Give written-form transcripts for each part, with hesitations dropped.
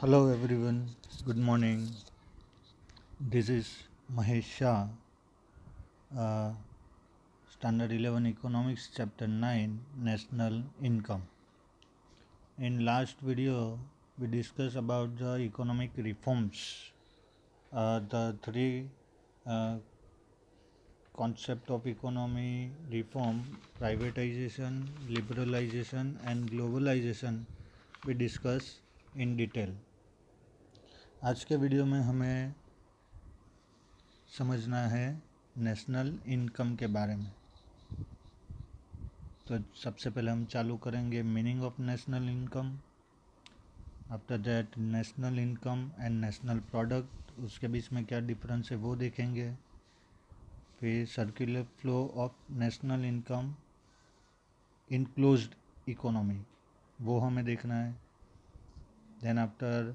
Hello everyone, good morning. This is Mahesh Shah, uh, Standard 11 Economics Chapter 9 National Income. In last video, we discussed about the economic reforms, the three uh, concept of economy reform, privatization, liberalization and globalization we discuss in detail. आज के video में हमें समझना है national income के बारे में। तो सबसे पहले हम चालू करेंगे meaning of national income, after that national income and national product, उसके बीच में क्या डिफरेंस है वो देखेंगे। फिर circular flow of national income in closed economy, वो हमें देखना है। Then after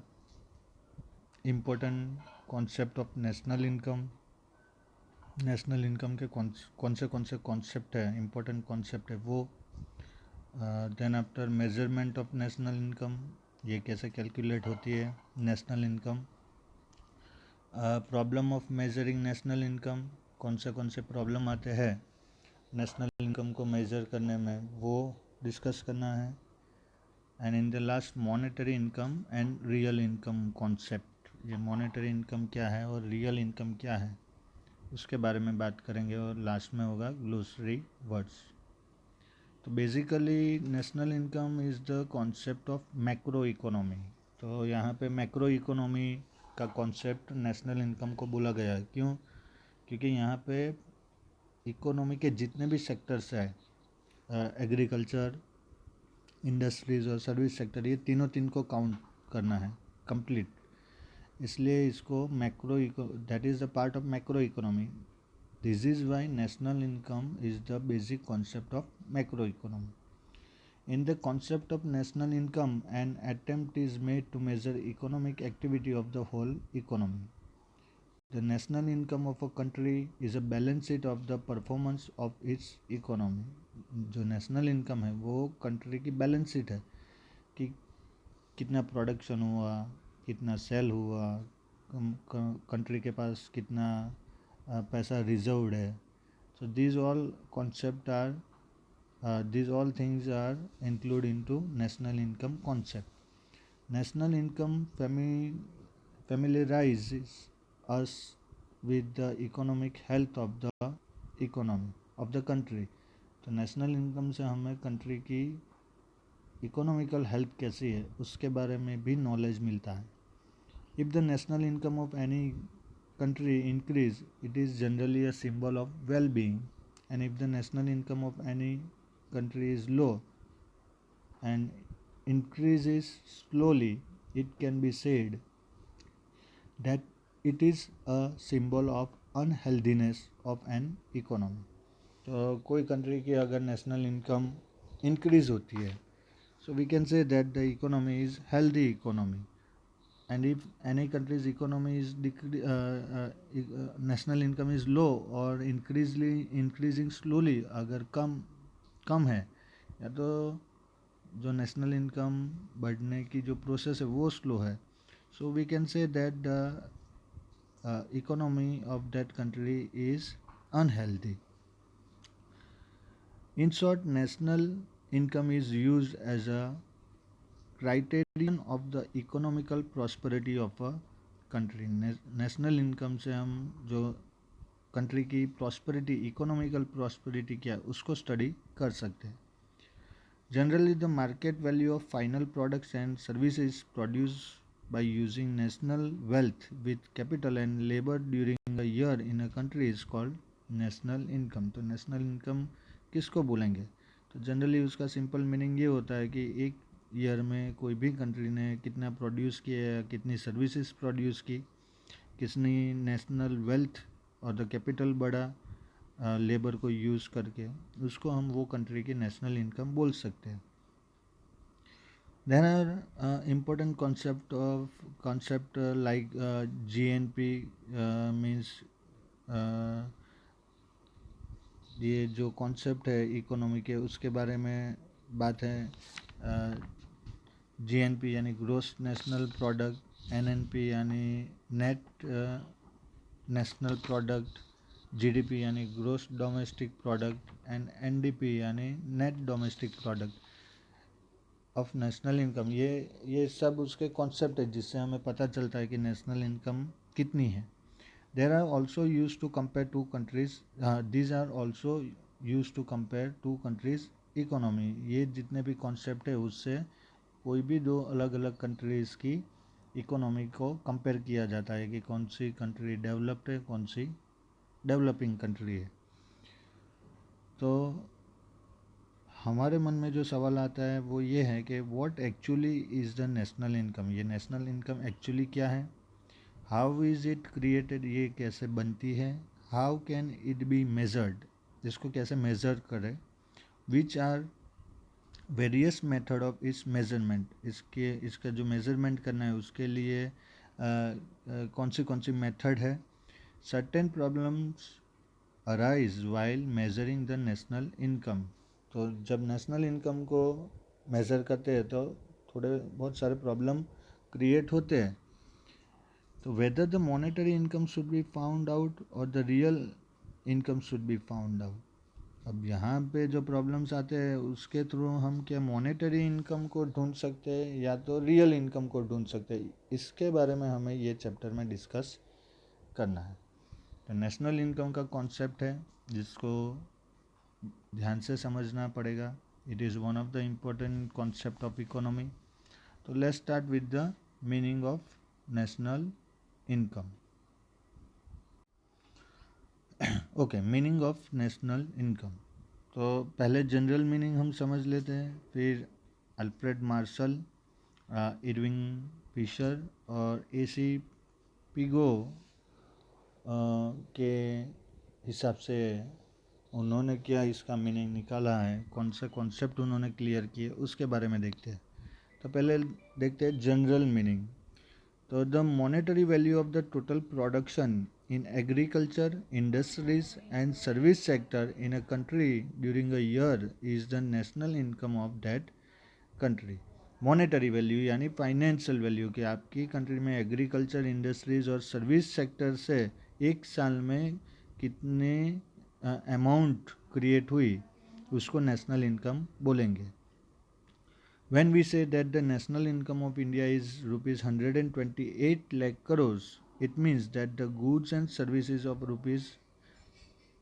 important concept of national income, national income के कौन से कॉन्सेप्ट है, इम्पोर्टेंट कॉन्सेप्ट है वो। देन आफ्टर मेजरमेंट ऑफ नेशनल इनकम, ये कैसे कैलकुलेट होती है national income. Problem of measuring national income, कौन से प्रॉब्लम आते हैं नेशनल इनकम को मेजर करने में, वो डिस्कस करना है। And in the last monetary income and real income concept, ये मॉनेटरी इनकम क्या है और रियल इनकम क्या है उसके बारे में बात करेंगे। और लास्ट में होगा ग्लोसरी वर्ड्स। तो basically national income is the concept of macro economy. तो यहाँ पे मैक्रो इकोनॉमी का कॉन्सेप्ट नेशनल इनकम को बोला गया है। क्यों? क्योंकि यहाँ पे इकोनॉमी के जितने भी सेक्टर्स हैं, एग्रीकल्चर, इंडस्ट्रीज़ और सर्विस सेक्टर, ये तीन को काउंट करना है कंप्लीट, इसलिए इसको macro that is the part of macro economy. This is why national income is the basic concept of macroeconomy. In the concept of national income, an attempt is made to measure economic activity of the whole economy. The national income of a country is a balance sheet of the performance of its economy. जो national income है वो country की balance sheet है कि कितना production हुआ, कितना cell हुआ, कंट्री के पास कितना पैसा रिजर्व्ड है। सो these all concept are these all things are included into national income concept. National income familiarizes us with the economic health of the economy of the country. तो national income से हमें country की economical health कैसी है उसके बारे में भी नॉलेज मिलता है। If the national income of any country increase, it is generally a symbol of well-being, and if the national income of any country is low and increases slowly, it can be said that it is a symbol of unhealthiness of an economy. तो कोई country की अगर national income increase होती है, so we can say that the economy is healthy economy. And if any country's economy is national income is low or increasing slowly, अगर कम है या तो जो नेशनल इनकम बढ़ने की जो प्रोसेस है वो स्लो है, so we can say that the economy of that country is unhealthy. In short, national income is used as a criterion of the economical prosperity of a country. National income से हम जो country की prosperity, economical prosperity क्या है उसको study कर सकते हैं. Generally the market value of final products and services produce by using national wealth with capital and labor during a year in a country is called national income. तो national income किसको बोलेंगे? तो generally उसका simple meaning ये होता है कि एक ईयर में कोई भी कंट्री ने कितना प्रोड्यूस किया या कितनी सर्विसेज प्रोड्यूस की, किसने नेशनल वेल्थ और द कैपिटल बढ़ा लेबर को यूज़ करके, उसको हम वो कंट्री की नेशनल इनकम बोल सकते हैं. There are important concept like GNP means ये जो कॉन्सेप्ट है इकोनॉमी के उसके बारे में बात है. GNP यानी ग्रोस नेशनल प्रोडक्ट, NNP यानी नेट नेशनल प्रोडक्ट, GDP यानी gross domestic product and NDP यानी net domestic product of national income. ये सब उसके कॉन्सेप्ट है जिससे हमें पता चलता है कि नेशनल इनकम कितनी है। There are also use to compare two countries, these are also use to compare two countries economy. ये जितने भी कॉन्सेप्ट है उससे कोई भी दो अलग अलग कंट्रीज़ की इकोनॉमी को कंपेयर किया जाता है कि कौन सी कंट्री डेवलप्ड है, कौन सी डेवलपिंग कंट्री है। तो हमारे मन में जो सवाल आता है वो ये है कि what actually is the national income. ये नेशनल इनकम एक्चुअली क्या है, हाउ इज़ इट क्रिएटेड, ये कैसे बनती है, how can it be measured, इसको कैसे मेज़र करें, which are various method of इस मेज़रमेंट, इसका जो मेज़रमेंट करना है उसके लिए कौन सी मेथड है, certain problems arise while measuring the national income. तो जब नेशनल इनकम को मेज़र करते हैं तो थोड़े बहुत सारे प्रॉब्लम क्रिएट होते हैं। तो whether the monetary income should be found out और the real income should be found out. अब यहाँ पे जो प्रॉब्लम्स आते हैं उसके थ्रू हम क्या मॉनेटरी इनकम को ढूंढ सकते हैं या तो रियल इनकम को ढूंढ सकते हैं, इसके बारे में हमें ये चैप्टर में डिस्कस करना है। तो नेशनल इनकम का कॉन्सेप्ट है जिसको ध्यान से समझना पड़ेगा। It is one of the important concept of economy. तो let's start with the meaning of national income. Okay, meaning of national income. तो पहले जनरल मीनिंग हम समझ लेते हैं, फिर अल्फ्रेड मार्शल, इरविंग फिशर और AC पिगो के हिसाब से उन्होंने क्या इसका मीनिंग निकाला है, कौन सा कॉन्सेप्ट उन्होंने क्लियर किए, उसके बारे में देखते हैं। तो पहले देखते हैं जनरल मीनिंग। तो the monetary value of the total production in agriculture, industries and service sector in a country during a year is the national income of that country। Monetary value यानी फाइनेंशियल वैल्यू कि आपकी country में agriculture, industries और service sector से एक साल में कितने अमाउंट क्रिएट हुई उसको नेशनल इनकम बोलेंगे। When we say that the national income of India is rupees 128 lakh crores, it means that the goods and services of rupees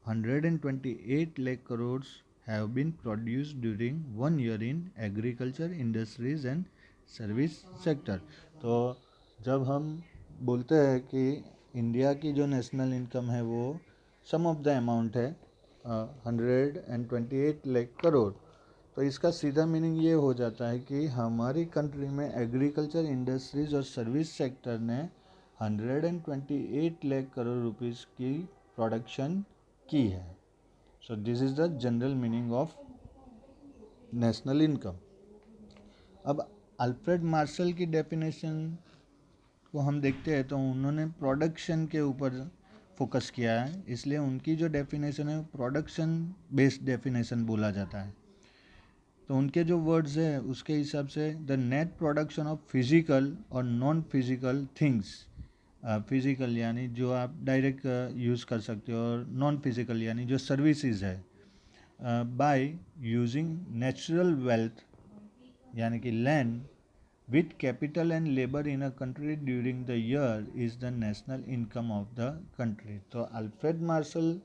128 lakh crores have been produced during 1 year in agriculture, industries and service sector। तो जब हम बोलते हैं कि India की जो national income है वो सम ऑफ द अमाउंट है 128 लाख करोड़, तो इसका सीधा मीनिंग ये हो जाता है कि हमारी कंट्री में एग्रीकल्चर, इंडस्ट्रीज और सर्विस सेक्टर ने 128 लाख करोड़ रुपीस की प्रोडक्शन की है। So this is the general meaning of national income. अब अल्फ्रेड मार्शल की डेफिनेशन को हम देखते हैं तो उन्होंने प्रोडक्शन के ऊपर फोकस किया है, इसलिए उनकी जो डेफिनेशन है प्रोडक्शन बेस्ड डेफिनेशन बोला जाता है। तो उनके जो वर्ड्स है उसके हिसाब से the net production of physical और नॉन फिजिकल थिंग्स, फिजिकल यानी जो आप डायरेक्ट यूज़ कर सकते हो और नॉन फिजिकल यानी जो सर्विसेज है, बाय यूजिंग नेचुरल वेल्थ यानी कि land with capital and labour in a country during the year is the national income of the country. तो अल्फ्रेड मार्शल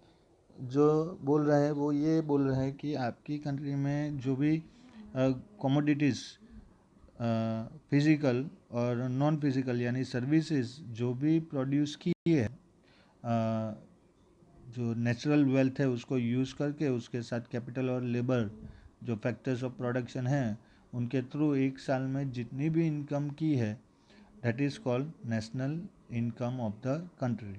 जो बोल रहा है वो ये बोल रहा है कि आपकी कंट्री में जो भी कमोडिटीज़ फिज़िकल और नॉन फिज़िकल यानी सर्विसेज जो भी प्रोड्यूस की है, जो नेचुरल वेल्थ है उसको यूज़ करके उसके साथ कैपिटल और लेबर जो फैक्टर्स ऑफ प्रोडक्शन है उनके थ्रू एक साल में जितनी भी इनकम की है that is called national income of the country.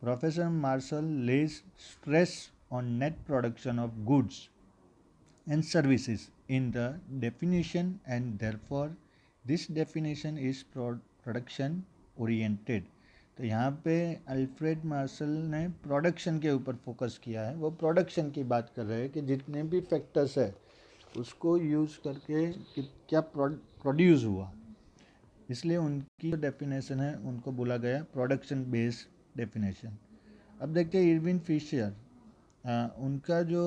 Professor Marshall lays stress on net production of goods and services in the definition and therefore this definition is production oriented। तो यहाँ पे अल्फ्रेड मार्शल ने production के ऊपर focus किया है, वो production की बात कर रहे हैं कि जितने भी फैक्टर्स है उसको यूज़ करके क्या प्रोड्यूस हुआ, इसलिए उनकी जो डेफिनेशन है उनको बोला गया प्रोडक्शन बेस्ड डेफिनेशन। अब देखते हैं इरविन फिशर, उनका जो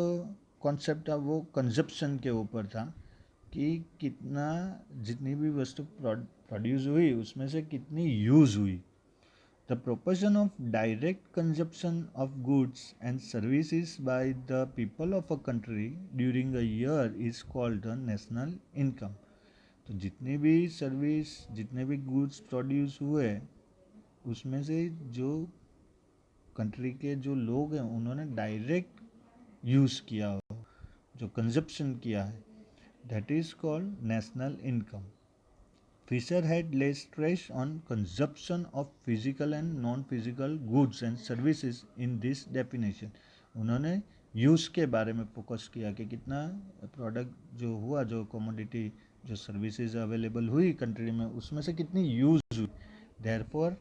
कॉन्सेप्ट था वो कंजप्शन के ऊपर था कि कितना, जितनी भी वस्तु प्रोड्यूस हुई उसमें से कितनी यूज़ हुई। The proportion of direct consumption of goods and services by the people of a country during a year is called the national income. तो जितनी भी सर्विस, जितने भी गुड्स प्रोड्यूस हुए उसमें से जो कंट्री के जो लोग हैं उन्होंने डायरेक्ट यूज़ किया हो, जो कंजप्शन किया है, that is called national income. Fisher had laid stress on consumption of physical and non-physical goods and services in this definition। उन्होंने यूज़ के बारे में फोकस किया कि कितना प्रोडक्ट जो हुआ, जो कमोडिटी, जो सर्विसेज अवेलेबल हुई कंट्री में, उसमें से कितनी यूज़ हुई। Therefore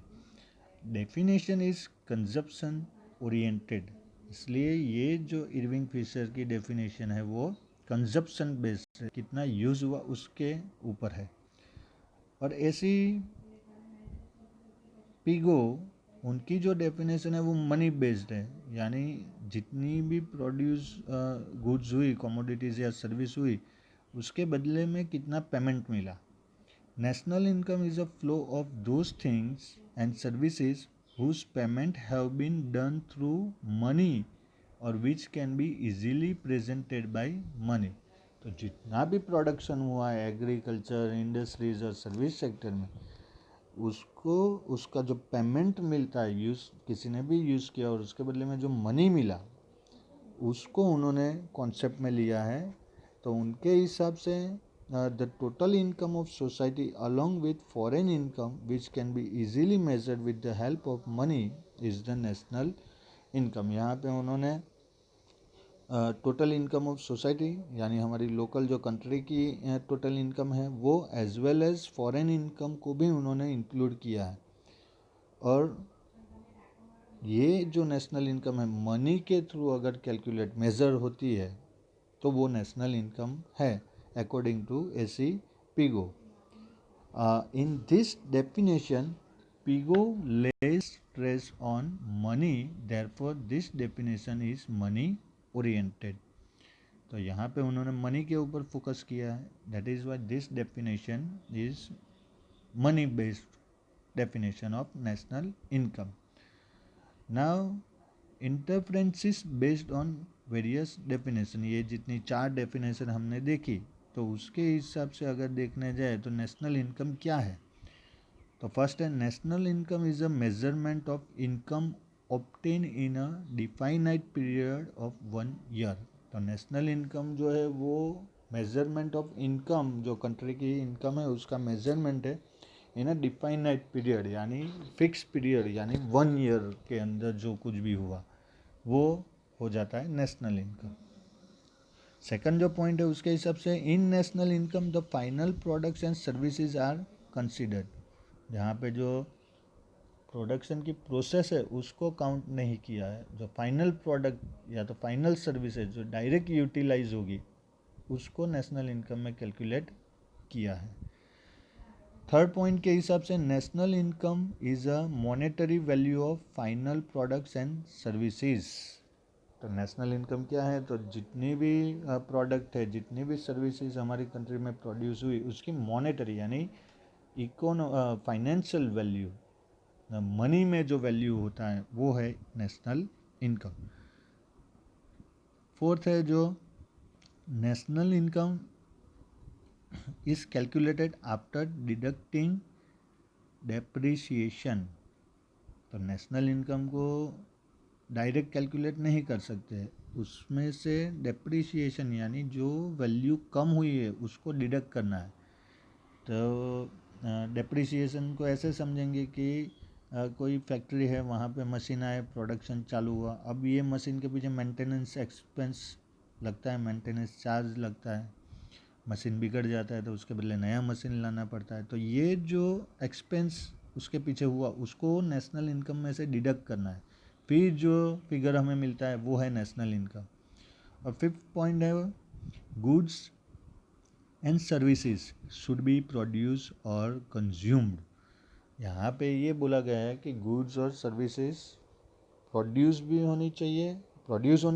definition is consumption oriented. इसलिए ये जो इरविंग फिशर की डेफिनेशन है वो कंजप्शन बेस्ड है, कितना यूज़ हुआ उसके ऊपर है। और ऐसी पिगो, उनकी जो डेफिनेशन है वो मनी बेस्ड है, यानी जितनी भी प्रोड्यूस गुड्स हुई, कमोडिटीज़ या सर्विस हुई, उसके बदले में कितना पेमेंट मिला। National income is a flow of those things and services whose payment have been done through money और which can be easily presented by money. तो जितना भी प्रोडक्शन हुआ है एग्रीकल्चर, इंडस्ट्रीज और सर्विस सेक्टर में, उसको उसका जो पेमेंट मिलता है, यूज़ किसी ने भी यूज़ किया और उसके बदले में जो मनी मिला, उसको उन्होंने कॉन्सेप्ट में लिया है। तो उनके हिसाब से the total income of society along with foreign income which can be easily measured with the help of money is the national income. यहाँ पे उन्होंने टोटल इनकम ऑफ सोसाइटी, यानी हमारी लोकल जो कंट्री की टोटल इनकम है वो, as well as foreign income को भी उन्होंने इंक्लूड किया है। और ये जो नेशनल इनकम है, मनी के थ्रू अगर कैलकुलेट मेज़र होती है तो वो नेशनल इनकम है, according to A C Pigou. In this definition Pigou lays stress on money, therefore this definition is money oriented। तो यहाँ पे उन्होंने मनी के ऊपर फोकस किया है, that is why this definition is money based definition of national income. Now interferences based on various definition, ये जितनी 4 डेफिनेशन हमने देखी, तो उसके हिसाब से अगर देखने जाए तो नेशनल इनकम क्या है। तो फर्स्ट है, national income is a measurement of income obtain in a definite period of 1 year. तो नेशनल इनकम जो है वो मेजरमेंट ऑफ इनकम, जो कंट्री की इनकम है उसका मेजरमेंट है इन अ डिफाइनाइट पीरियड, यानी फिक्स पीरियड, यानी 1 ईयर के अंदर जो कुछ भी हुआ वो हो जाता है नेशनल इनकम। सेकंड जो पॉइंट है उसके हिसाब से, in national income the final products and services are considered. जहाँ पे जो प्रोडक्शन की प्रोसेस है उसको काउंट नहीं किया है, जो फाइनल प्रोडक्ट या तो फाइनल सर्विसेज जो डायरेक्ट यूटिलाइज होगी उसको नेशनल इनकम में कैलकुलेट किया है। थर्ड पॉइंट के हिसाब से, national income is a monetary value of final products and services. तो नेशनल इनकम क्या है, तो जितनी भी प्रोडक्ट है, जितनी भी सर्विसेज हमारी कंट्री में प्रोड्यूस हुई, उसकी मॉनेटरी यानी फाइनेंशियल वैल्यू, मनी में जो वैल्यू होता है वो है नेशनल इनकम। फोर्थ है जो national income is calculated after deducting depreciation. तो नेशनल इनकम को डायरेक्ट कैलकुलेट नहीं कर सकते, उसमें से डेप्रिसिएशन यानी जो वैल्यू कम हुई है उसको डिडक्ट करना है। तो डेप्रिसिएशन को ऐसे समझेंगे कि कोई फैक्ट्री है, वहाँ पे मशीन आए, प्रोडक्शन चालू हुआ, अब ये मशीन के पीछे मेंटेनेंस एक्सपेंस लगता है, मेंटेनेंस चार्ज लगता है, मशीन बिगड़ जाता है तो उसके बदले नया मशीन लाना पड़ता है। तो ये जो एक्सपेंस उसके पीछे हुआ उसको नेशनल इनकम में से डिडक्ट करना है, फिर जो फिगर हमें मिलता है वो है नेशनल इनकम। और फिफ्थ पॉइंट है goods and services should be produce और कंज्यूम्ड। यहाँ पे ये बोला गया है कि गुड्स और सर्विसेज प्रोड्यूस होनी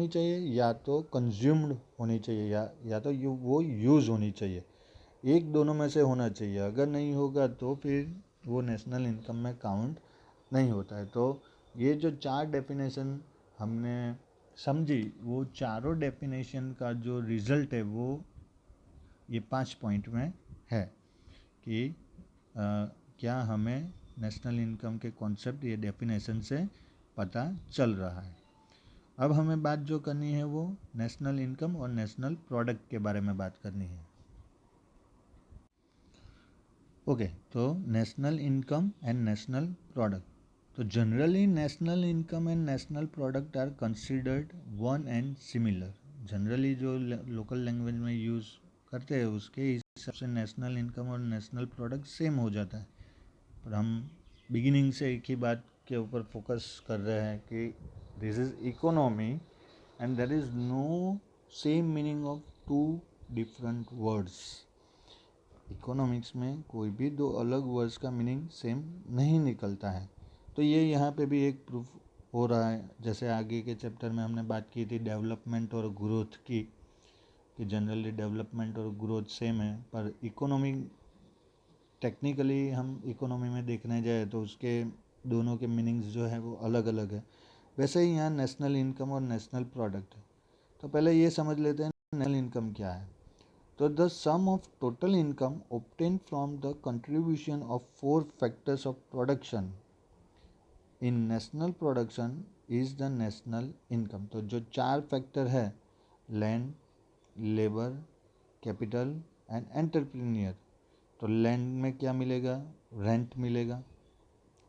चाहिए या तो कंज्यूम्ड होनी चाहिए या तो वो यूज़ होनी चाहिए। एक दोनों में से होना चाहिए। अगर नहीं होगा तो फिर वो नेशनल इनकम में काउंट नहीं होता है। तो ये जो 4 डेफिनेशन हमने समझी, वो चारों डेफिनेशन का जो रिज़ल्ट है वो ये 5 पॉइंट में है कि क्या हमें नेशनल इनकम के कॉन्सेप्ट ये डेफिनेशन से पता चल रहा है। अब हमें बात जो करनी है वो नेशनल इनकम और नेशनल प्रोडक्ट के बारे में बात करनी है। ओके, तो national income and national product. तो generally national income and national product are considered one and similar. Generally जो लोकल लैंग्वेज में यूज़ करते हैं उसके हिसाब से नेशनल इनकम और नेशनल प्रोडक्ट सेम हो जाता है। पर हम बिगिनिंग से एक ही बात के ऊपर फोकस कर रहे हैं कि this is economy and there is no same meaning of two different words. Economics में कोई भी दो अलग वर्ड्स का मीनिंग सेम नहीं निकलता है। तो ये यहाँ पे भी एक प्रूफ हो रहा है। जैसे आगे के चैप्टर में हमने बात की थी डेवलपमेंट और ग्रोथ की, कि जनरली डेवलपमेंट और ग्रोथ सेम है, पर इकोनॉमी टेक्निकली हम इकोनॉमी में देखने जाए तो उसके दोनों के मीनिंग्स जो है वो अलग अलग है। वैसे ही यहाँ नेशनल इनकम और नेशनल प्रोडक्ट है। तो पहले ये समझ लेते हैं नेशनल इनकम क्या है। तो the sum of total income obtained from the contribution of 4 factors of production in national production is the national income। तो जो 4 फैक्टर है, land, labour, capital and entrepreneur. तो लैंड में क्या मिलेगा? रेंट मिलेगा।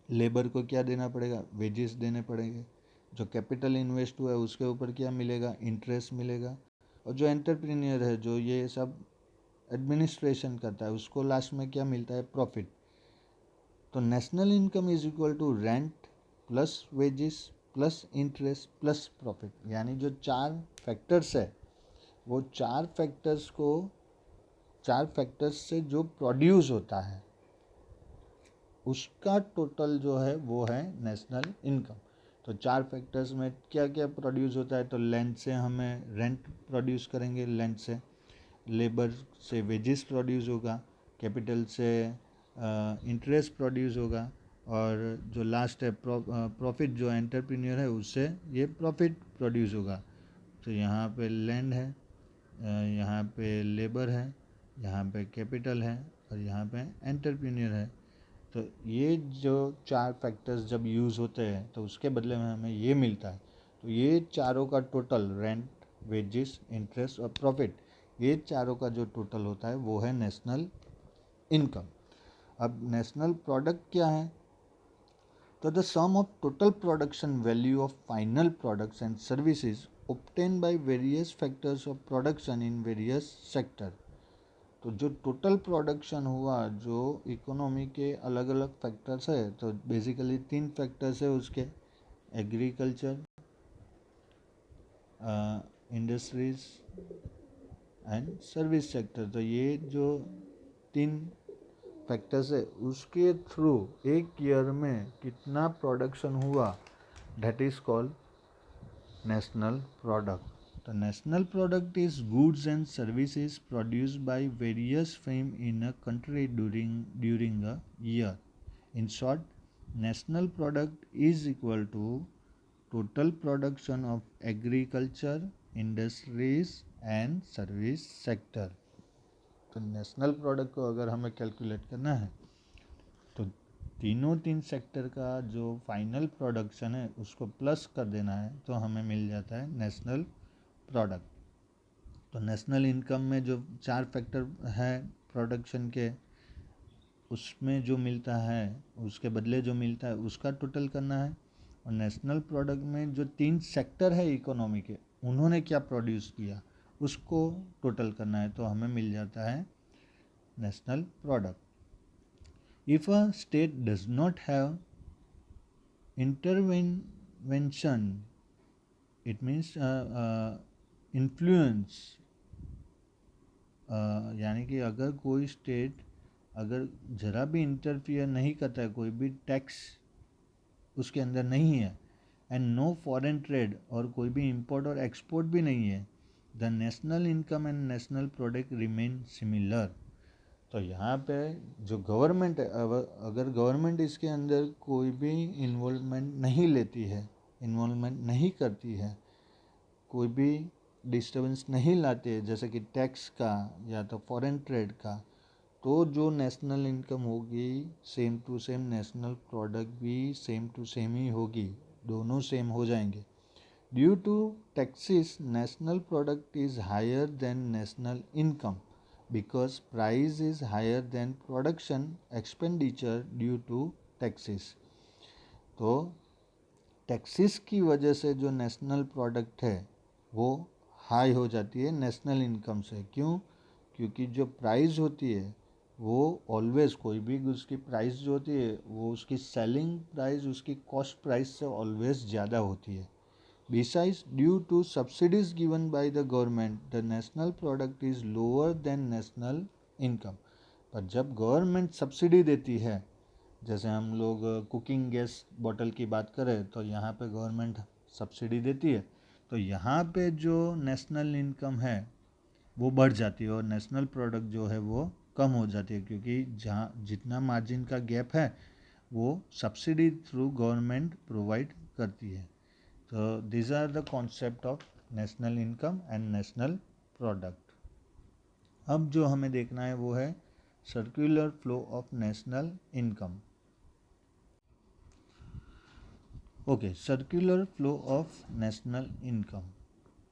लेबर को क्या देना पड़ेगा? वेजेस देने पड़ेंगे। जो कैपिटल इन्वेस्ट हुआ है उसके ऊपर क्या मिलेगा? इंटरेस्ट मिलेगा। और जो एंटरप्रेन्योर है, जो ये सब एडमिनिस्ट्रेशन करता है, उसको लास्ट में क्या मिलता है? प्रॉफिट। तो national income is equal to rent plus wages plus interest plus profit. यानी जो 4 फैक्टर्स है वो 4 फैक्टर्स से जो प्रोड्यूस होता है उसका टोटल जो है वो है नेशनल इनकम। तो 4 फैक्टर्स में क्या क्या प्रोड्यूस होता है? तो लैंड से हमें रेंट प्रोड्यूस करेंगे, लैंड से। लेबर से वेजेस प्रोड्यूस होगा। कैपिटल से इंटरेस्ट प्रोड्यूस होगा। और जो लास्ट है प्रॉफिट, जो एंटरप्रेन्योर है उससे ये प्रॉफिट प्रोड्यूस होगा। तो यहाँ पे लैंड है, यहाँ पे लेबर है, यहाँ पे कैपिटल है और यहाँ पे एंटरप्रेन्योर है। तो ये जो 4 फैक्टर्स जब यूज़ होते हैं तो उसके बदले में हमें ये मिलता है। तो ये चारों का टोटल, रेंट, वेजेस, इंटरेस्ट और प्रॉफिट, ये चारों का जो टोटल होता है वो है नेशनल इनकम। अब नेशनल प्रोडक्ट क्या है? तो the sum of total production value of final products and services obtained by various factors of production in various sector। तो जो टोटल प्रोडक्शन हुआ जो इकोनॉमी के अलग अलग फैक्टर्स है, तो बेसिकली 3 फैक्टर्स है उसके, agriculture, industries and service sector. तो ये जो 3 फैक्टर्स है उसके थ्रू एक ईयर में कितना प्रोडक्शन हुआ, that is called national product. The national product is goods and services produced by various firms in a country during a year. In short, national product is equal to total production of agriculture, industries and service sector। तो national product को अगर हमें calculate करना है तो तीन sector का जो फाइनल प्रोडक्शन है उसको प्लस कर देना है तो हमें मिल जाता है नेशनल प्रोडक्ट। तो नेशनल इनकम में जो 4 फैक्टर है प्रोडक्शन के, उसमें जो मिलता है उसके बदले जो मिलता है उसका टोटल करना है। और नेशनल प्रोडक्ट में जो 3 सेक्टर है इकोनॉमी के, उन्होंने क्या प्रोड्यूस किया उसको टोटल करना है तो हमें मिल जाता है national product. If a state does not have intervention, it means influence यानी कि अगर कोई स्टेट अगर ज़रा भी इंटरफियर नहीं करता है, कोई भी टैक्स उसके अंदर नहीं है, एंड नो फॉरेन ट्रेड, और कोई भी इंपोर्ट और एक्सपोर्ट भी नहीं है, the national income and national product remain similar. तो यहाँ पे जो गवर्नमेंट है, अगर गवर्नमेंट इसके अंदर कोई भी इन्वॉल्वमेंट नहीं लेती है, इन्वॉल्वमेंट नहीं करती है, कोई भी डिस्टर्बेंस नहीं लाती है, जैसे कि टैक्स का या तो फॉरेन ट्रेड का, तो जो नेशनल इनकम होगी same to same national product भी सेम टू सेम ही होगी, दोनों सेम हो जाएंगे। Due to taxes national product is higher than national income because price is higher than production expenditure due to taxes। तो taxes की वजह से जो नेशनल प्रोडक्ट है वो हाई हो जाती है नेशनल इनकम से। क्यों? क्योंकि जो प्राइस होती है वो ऑलवेज, कोई भी गुड्स की प्राइस जो होती है वो उसकी सेलिंग प्राइस उसकी कॉस्ट प्राइस से ऑलवेज ज़्यादा होती है। Besides, due to subsidies given by the government, the national product is lower than national income। पर जब गवर्नमेंट सब्सिडी देती है, जैसे हम लोग कुकिंग गैस बॉटल की बात करें तो यहाँ पे गवर्नमेंट सब्सिडी देती है, तो यहाँ पे जो नेशनल इनकम है वो बढ़ जाती है और नेशनल प्रोडक्ट जो है वो कम हो जाती है, क्योंकि जहाँ जितना मार्जिन का गैप है वो सब्सिडी थ्रू गवर्नमेंट प्रोवाइड करती है। So these are the concept of national income and national product। अब जो हमें देखना है वो है circular flow of national income. Okay, circular flow of national income.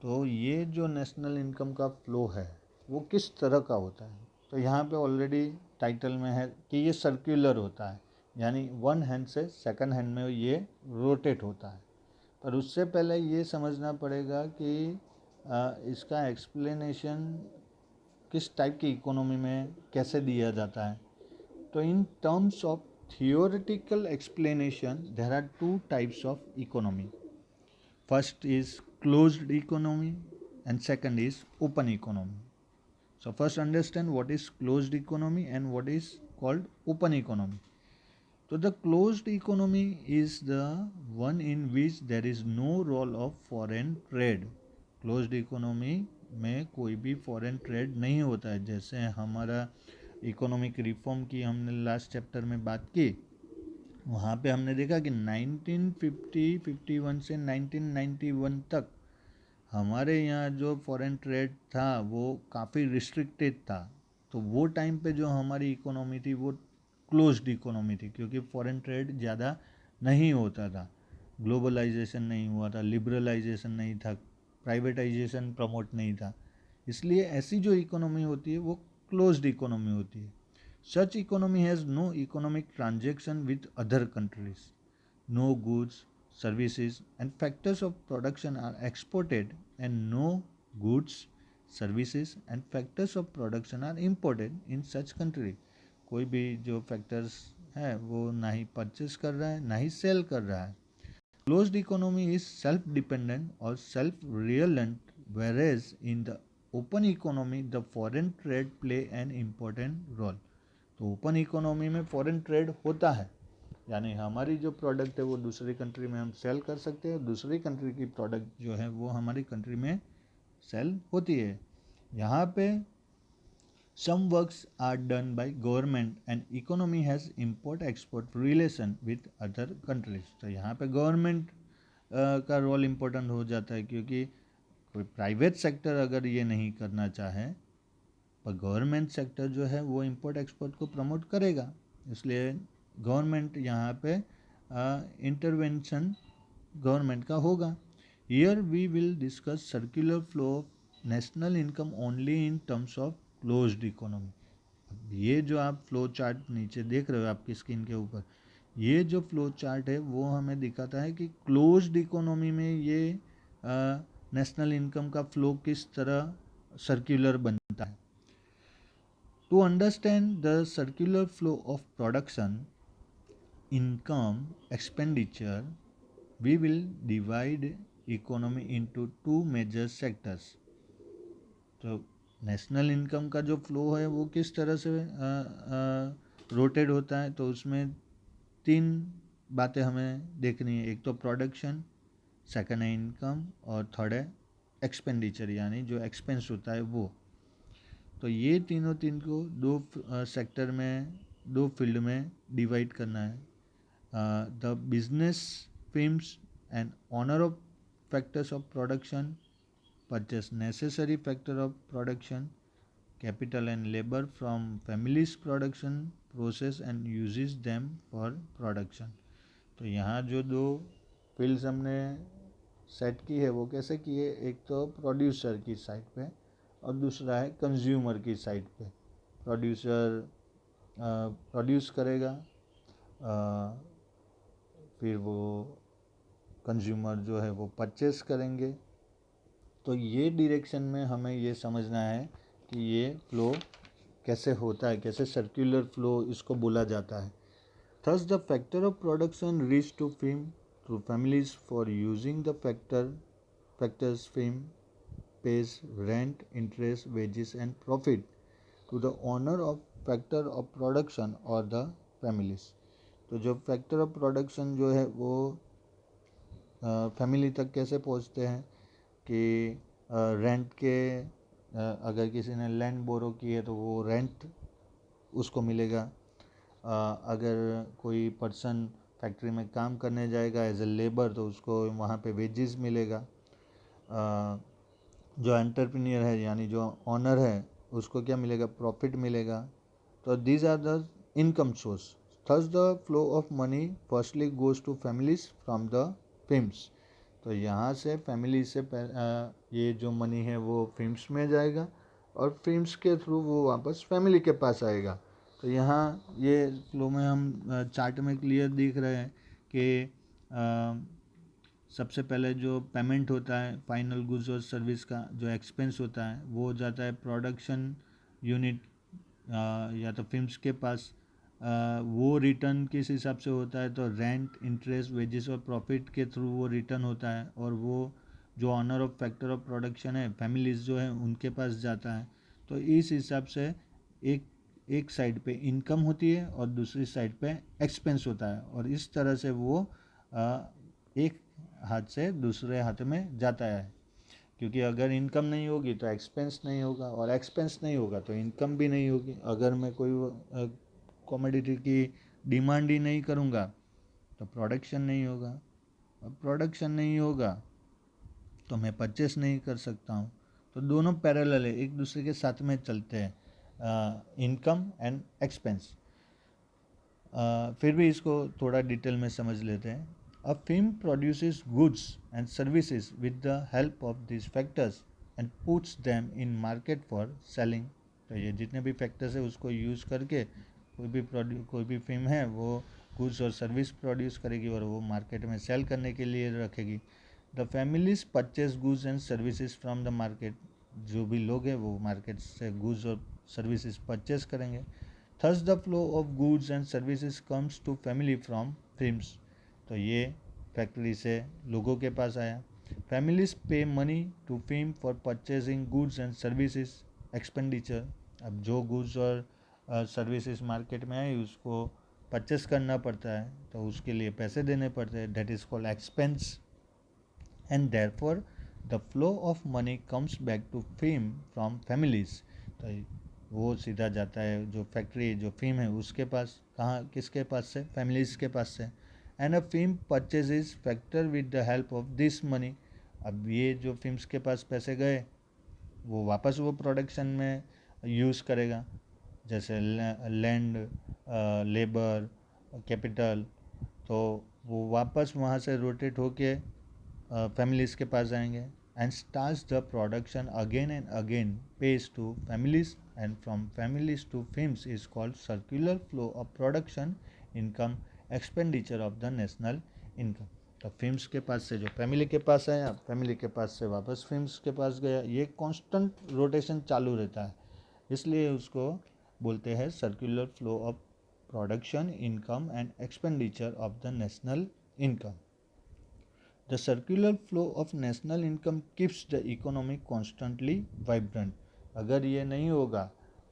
तो ये जो नेशनल इनकम का फ्लो है वो किस तरह का होता है? तो यहाँ पे ऑलरेडी टाइटल में है कि ये सर्कुलर होता है, यानी वन हैंड से सेकंड हैंड में ये रोटेट होता है। पर उससे पहले ये समझना पड़ेगा कि इसका एक्सप्लेनेशन किस टाइप की इकोनॉमी में कैसे दिया जाता है। तो in terms of theoretical explanation there are two types of economy. First is closed economy and second is open economy. So first understand what is closed economy and what is called open economy. So the closed economy is the one in which there is no role of foreign trade। closed economy में कोई भी foreign trade नहीं होता है। जैसे हमारा economic reform की हमने लास्ट चैप्टर में बात की, वहाँ पे हमने देखा कि 1950-51 से 1991 तक हमारे यहाँ जो फॉरेन ट्रेड था वो काफ़ी रिस्ट्रिक्टेड था। तो वो टाइम पे जो हमारी इकोनॉमी थी वो क्लोज्ड इकोनॉमी थी, क्योंकि फॉरेन ट्रेड ज़्यादा नहीं होता था, ग्लोबलाइजेशन नहीं हुआ था, लिबरलाइजेशन नहीं था, प्राइवेटाइजेशन प्रमोट नहीं था। इसलिए ऐसी जो इकोनॉमी होती है वो क्लोज्ड इकोनॉमी होती है। Such economy has no economic transaction with other countries, no goods, services and factors of production are exported and no goods, services and factors of production are imported in such country। कोई भी जो factors है वो ना ही purchase कर रहा है ना ही सेल कर रहा है। Closed economy is self dependent और self रियलेंट, whereas in the open economy the foreign trade play an important role। तो ओपन इकोनॉमी में फॉरेन ट्रेड होता है, यानी हमारी जो प्रोडक्ट है वो दूसरी कंट्री में हम सेल कर सकते हैं, दूसरी कंट्री की प्रोडक्ट जो है वो हमारी कंट्री में सेल होती है। यहाँ पे some works are done by government and economy has import export relation with other countries. तो यहाँ पे गवर्नमेंट का रोल इम्पोर्टेंट हो जाता है, क्योंकि कोई प्राइवेट सेक्टर अगर ये नहीं करना चाहे पर गवर्नमेंट सेक्टर जो है वो इम्पोर्ट एक्सपोर्ट को प्रमोट करेगा, इसलिए गवर्नमेंट यहाँ पे इंटरवेंशन गवर्नमेंट का होगा। Here we will discuss circular flow of national income only in terms of closed economy. अब ये जो आप फ्लो चार्ट नीचे देख रहे हो आपकी स्क्रीन के ऊपर, ये जो फ्लो चार्ट है वो हमें दिखाता है कि क्लोज्ड इकोनॉमी में ये नेशनल इनकम का फ्लो किस तरह सर्कुलर बनता है। To understand the circular flow of production, income, expenditure, we will divide economy into two major sectors। तो नेशनल इनकम का जो फ्लो है वो किस तरह से रोटेट होता है, तो उसमें तीन बातें हमें देखनी है। एक तो प्रोडक्शन, सेकंड है इनकम और थर्ड है एक्सपेंडिचर, यानी जो एक्सपेंस होता है वो। तो ये तीन को दो सेक्टर में, दो फील्ड में डिवाइड करना है। The business firms and owner of factors of production, purchase necessary factor of production, capital and labor from families production process and uses them for production। तो यहाँ जो दो फील्ड्स हमने सेट की है वो कैसे की है, एक तो प्रोड्यूसर की साइड पे और दूसरा है कंज्यूमर की साइड पे। प्रोड्यूसर प्रोड्यूस करेगा, फिर वो कंज्यूमर जो है वो परचेस करेंगे। तो ये डायरेक्शन में हमें ये समझना है कि ये फ्लो कैसे होता है, कैसे सर्कुलर फ्लो इसको बोला जाता है। Thus the factor of production reach to firm through families for using the factors firm pays rent, interest, wages and profit to the owner of factor of production or the families। तो जो factor of production जो है वो family तक कैसे पहुंचते हैं कि रेंट के अगर किसी ने लैंड बोरो की है तो वो रेंट उसको मिलेगा। अगर कोई पर्सन फैक्ट्री में काम करने जाएगा एज ए लेबर तो उसको वहाँ पे वेजेस मिलेगा। जो एंटरप्रेन्योर है यानी जो ऑनर है उसको क्या मिलेगा, प्रॉफिट मिलेगा। तो these are the income source. Thus the flow of money firstly goes to families from the firms. तो यहाँ से फैमिली से ये जो मनी है वो फिल्म्स में जाएगा और फिल्म्स के थ्रू वो वापस फैमिली के पास आएगा। तो यहाँ ये फ्लो में हम चार्ट में क्लियर दिख रहे हैं कि सबसे पहले जो पेमेंट होता है फाइनल गुड्स और सर्विस का जो एक्सपेंस होता है वो जाता है प्रोडक्शन यूनिट या तो फिल्म्स के पास। वो रिटर्न किस हिसाब से होता है, तो रेंट, इंटरेस्ट, वेजेस और प्रॉफिट के थ्रू वो रिटर्न होता है और वो जो owner of factor of production है फैमिलीज जो है उनके पास जाता है। तो इस हिसाब से एक साइड पे इनकम होती है और दूसरी साइड पे एक्सपेंस होता है और इस तरह से वो एक हाथ से दूसरे हाथ में जाता है। क्योंकि अगर इनकम नहीं होगी तो एक्सपेंस नहीं होगा और एक्सपेंस नहीं होगा तो इनकम भी नहीं होगी। अगर मैं कोई कमोडिटी की डिमांड ही नहीं करूँगा तो प्रोडक्शन नहीं होगा और प्रोडक्शन नहीं होगा तो मैं परचेस नहीं कर सकता हूँ। तो दोनों पैरेलल है, एक दूसरे के साथ में चलते हैं, इनकम एंड एक्सपेंस। फिर भी इसको थोड़ा डिटेल में समझ लेते हैं। A film produces goods and services with the help of this factors and puts them in market for selling. तो ये जितने भी फैक्टर्स है उसको यूज़ करके कोई भी फिल्म है वो गुड्स और सर्विस प्रोड्यूस करेगी और वो मार्केट में सेल करने के लिए रखेगी। The families purchase goods and services from the market. जो भी लोग हैं वो मार्केट से गुड्स और सर्विसेज परचेज करेंगे। Thus the flow of goods and services comes to family from firms. तो ये फैक्ट्री से लोगों के पास आया। Families pay money to firm for purchasing goods and services expenditure. अब जो गुड्स और सर्विसेज मार्केट में आई उसको परचेस करना पड़ता है तो उसके लिए पैसे देने पड़ते हैं, that is called expense. And therefore the flow of money comes back to firm from families. तो वो सीधा जाता है जो फैक्ट्री जो फिल्म है उसके पास, कहाँ किसके पास से, फैमिलीज के पास से। And a film purchases factor with the help of this money. अब ये जो फिल्म्स के पास पैसे गए वो वापस वो प्रोडक्शन में यूज़ करेगा, जैसे लैंड, लेबर, कैपिटल। तो वो वापस वहाँ से रोटेट होके फैमिलीज के पास जाएंगे and starts the production again and again, pays to families and from families to firms is called circular flow of production, income, expenditure of the national income. तो फिल्म्स के पास से जो फैमिली के पास आया, फैमिली के पास से वापस फिल्म्स के पास गया, ये कांस्टेंट रोटेशन चालू रहता है, इसलिए उसको बोलते हैं circular flow of production, income and expenditure of the national income. The circular flow of national income keeps the economy constantly vibrant। अगर ये नहीं होगा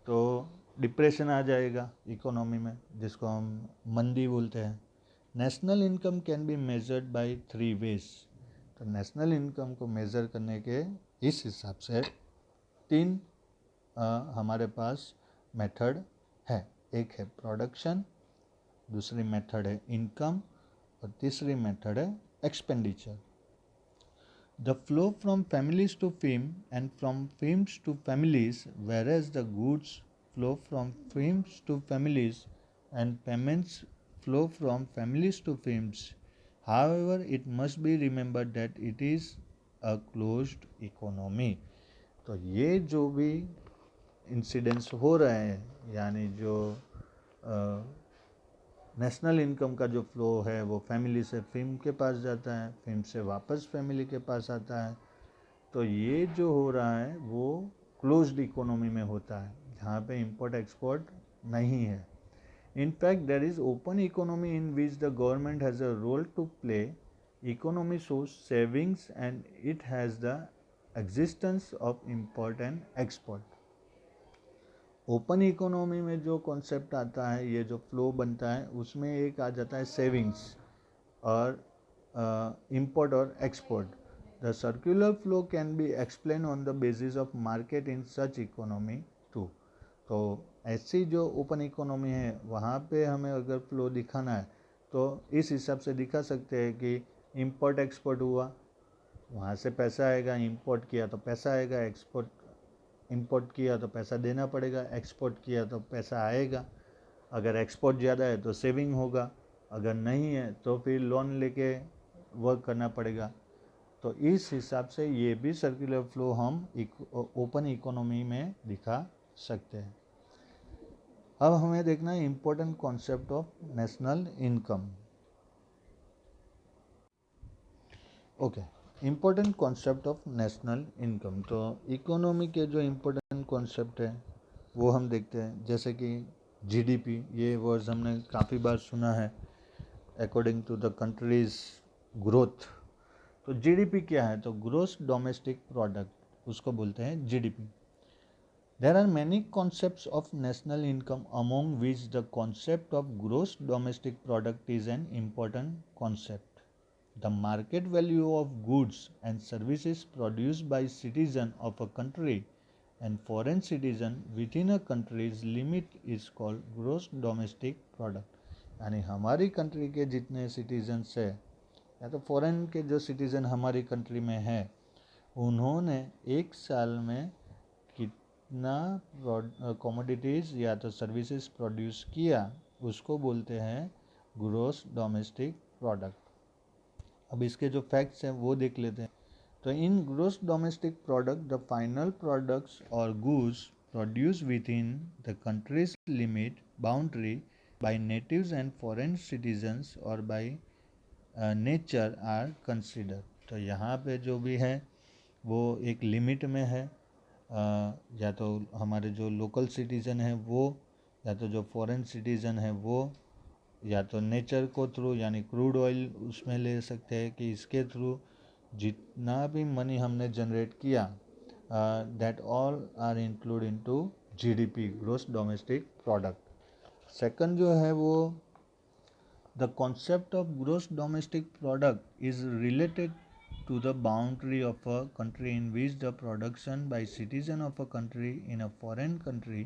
तो डिप्रेशन आ जाएगा इकोनॉमी में, जिसको हम मंदी बोलते हैं। National income can be measured by 3 ways. तो नेशनल इनकम को मेज़र करने के इस हिसाब से 3 हमारे पास मेथड है। एक है प्रोडक्शन, दूसरी मेथड है इनकम, और तीसरी मेथड है expenditure. The flow from families to firm and from firms to families, whereas the goods flow from firms to families and payments flow from families to firms. However, it must be remembered that it is a closed economy. तो ये जो भी incidents हो रहे हैं, यानी जो national income का जो फ्लो है वो फैमिली से फिल्म के पास जाता है, फिल्म से वापस फैमिली के पास आता है। तो ये जो हो रहा है वो क्लोज्ड इकोनॉमी में होता है, जहाँ पे इंपोर्ट एक्सपोर्ट नहीं है। In fact, there is open economy in which the government has a role to play. Economy shows savings and it has the existence of import and export. Open economy में जो concept आता है, ये जो flow बनता है, उसमें एक आ जाता है सेविंग्स और इंपोर्ट और export. The circular flow can be explain on the basis of market in such economy too. तो ऐसी जो ओपन इकोनॉमी है वहाँ पे हमें अगर फ्लो दिखाना है तो इस हिसाब से दिखा सकते हैं कि इंपोर्ट एक्सपोर्ट हुआ, वहाँ से पैसा आएगा, इंपोर्ट किया तो पैसा आएगा, इंपोर्ट किया तो पैसा देना पड़ेगा, एक्सपोर्ट किया तो पैसा आएगा। अगर एक्सपोर्ट ज़्यादा है तो सेविंग होगा, अगर नहीं है तो फिर लोन लेके वर्क करना पड़ेगा। तो इस हिसाब से ये भी सर्कुलर फ्लो हम ओपन इकोनॉमी में दिखा सकते हैं। अब हमें देखना है important concept of national income. Okay, important concept of national income. तो इकोनॉमी के जो इम्पोर्टेंट कॉन्सेप्ट है वो हम देखते हैं, जैसे कि जीडीपी। ये वर्ड्स हमने काफ़ी बार सुना है, according to the countries growth. तो जीडीपी क्या है? तो ग्रोस डोमेस्टिक प्रोडक्ट, उसको बोलते हैं GDP. There are many concepts of national income, among which the concept of gross domestic product is an important concept. The market value of goods and services produced by citizens of a country and foreign citizen within a country's limit is called gross domestic product. यानी हमारी country के जितने citizens है या तो foreign के जो citizen हमारी कंट्री में है, उन्होंने एक साल में कितना कमोडिटीज़ या तो सर्विसेज प्रोड्यूस किया, उसको बोलते हैं ग्रोस डोमेस्टिक प्रोडक्ट। अब इसके जो फैक्ट्स हैं वो देख लेते हैं। तो in gross domestic product the final products और goods produce within the countries limit boundary by natives and foreign citizens और बाय नेचर आर कंसिडर। तो यहाँ पे जो भी है वो एक लिमिट में है, या तो हमारे जो लोकल सिटीज़न है वो, या तो जो फॉरेन सिटीज़न है वो, या तो नेचर को थ्रू यानी क्रूड ऑयल उसमें ले सकते हैं कि इसके थ्रू जितना भी मनी हमने जनरेट किया, that all are include into GDP, gross domestic product. Second जो है वो the concept of gross domestic product is related to the boundary of a country in which the production by citizen of a country in a foreign country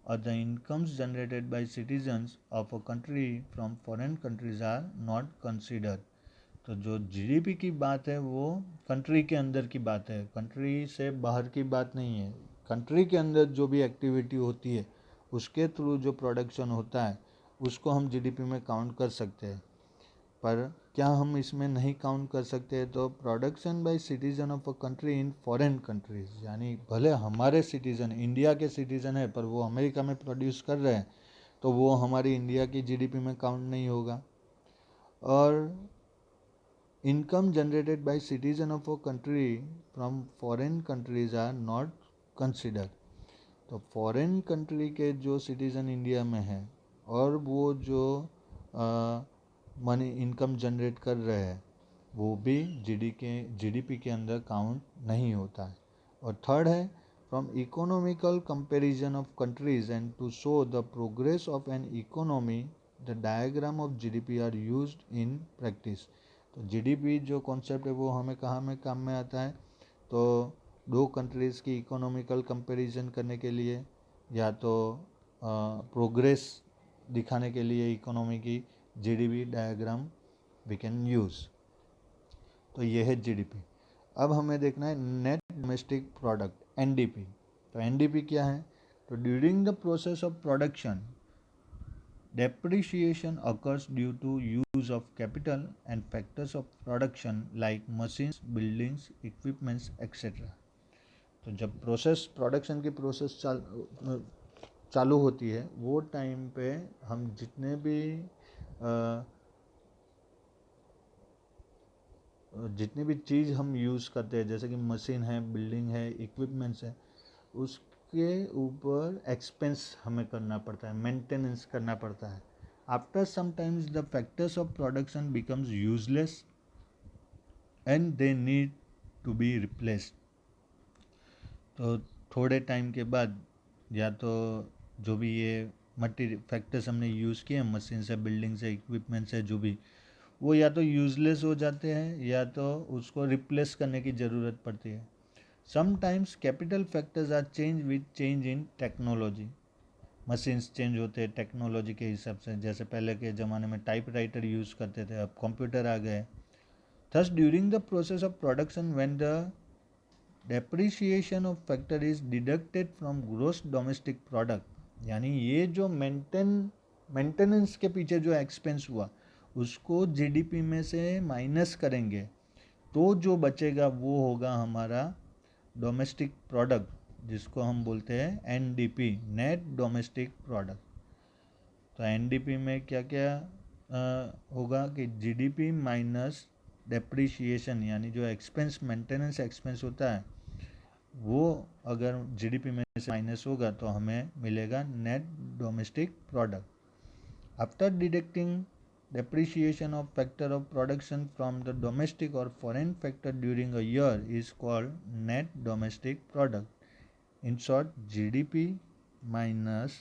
or the incomes generated by citizens of a country from foreign countries are not considered. तो जो GDP की बात है वो country के अंदर की बात है, कंट्री से बाहर की बात नहीं है। कंट्री के अंदर जो भी एक्टिविटी होती है उसके थ्रू जो प्रोडक्शन होता है उसको हम जीडीपी में काउंट कर सकते हैं। पर क्या हम इसमें नहीं काउंट कर सकते? तो production by citizen of a country in foreign countries, यानी भले हमारे सिटीज़न इंडिया के सिटीज़न है पर वो अमेरिका में प्रोड्यूस कर रहे हैं तो वो हमारी इंडिया की जीडीपी में काउंट नहीं होगा। और income generated by citizen of a country from foreign countries are not consider. तो फॉरेन कंट्री के जो सिटीज़न इंडिया में हैं और वो जो मनी इनकम जनरेट कर रहे हैं वो भी जीडीपी के अंदर काउंट नहीं होता है। और थर्ड है from economical comparison of countries and to show the progress of an economy, the diagram of GDP are used in practice. तो GDP जो कॉन्सेप्ट है वो हमें कहाँ में काम में आता है, तो दो कंट्रीज़ की इकोनॉमिकल कंपैरिजन करने के लिए या तो प्रोग्रेस दिखाने के लिए इकोनॉमी की GDP diagram we can use. तो ये है GDP. अब हमें देखना है नेट डोमेस्टिक प्रोडक्ट NDP. तो NDP क्या है, तो during the process of production depreciation occurs due to use of capital and factors of production like machines, buildings, equipments, etc. तो जब प्रोडक्शन की प्रोसेस चालू होती है वो टाइम पे हम जितनी भी चीज़ हम यूज़ करते हैं, जैसे कि मशीन है, बिल्डिंग है, इक्विपमेंट्स है, उसके ऊपर एक्सपेंस हमें करना पड़ता है, मेंटेनेंस करना पड़ता है. After sometimes the factors of production becomes useless and they need to be replaced. तो थोड़े टाइम के बाद या तो जो भी ये मटीरियल फैक्टर्स हमने यूज़ किए, मशीन से, बिल्डिंग से, इक्विपमेंट से, जो भी, वो या तो यूजलेस हो जाते हैं या तो उसको रिप्लेस करने की ज़रूरत पड़ती है. Sometimes capital factors are change with change in technology. Machines change होते हैं टेक्नोलॉजी के हिसाब से. जैसे पहले के ज़माने में टाइपराइटर यूज़ करते थे, अब कंप्यूटर आ गए. Thus during the process of production when the depreciation of factor is deducted from gross domestic product, यानी ये जो मेंटेनेंस के पीछे जो एक्सपेंस हुआ उसको GDP में से माइनस करेंगे तो जो बचेगा वो होगा हमारा डोमेस्टिक प्रोडक्ट, जिसको हम बोलते हैं NDP, नेट डोमेस्टिक प्रोडक्ट. तो NDP में क्या क्या होगा कि GDP माइनस डेप्रिशिएशन, यानी जो एक्सपेंस, मेंटेनेंस एक्सपेंस होता है वो अगर GDP में से माइनस होगा तो हमें मिलेगा net domestic product. After deducting depreciation of factor of production from the domestic or foreign factor during a year is called net domestic product. In short, GDP minus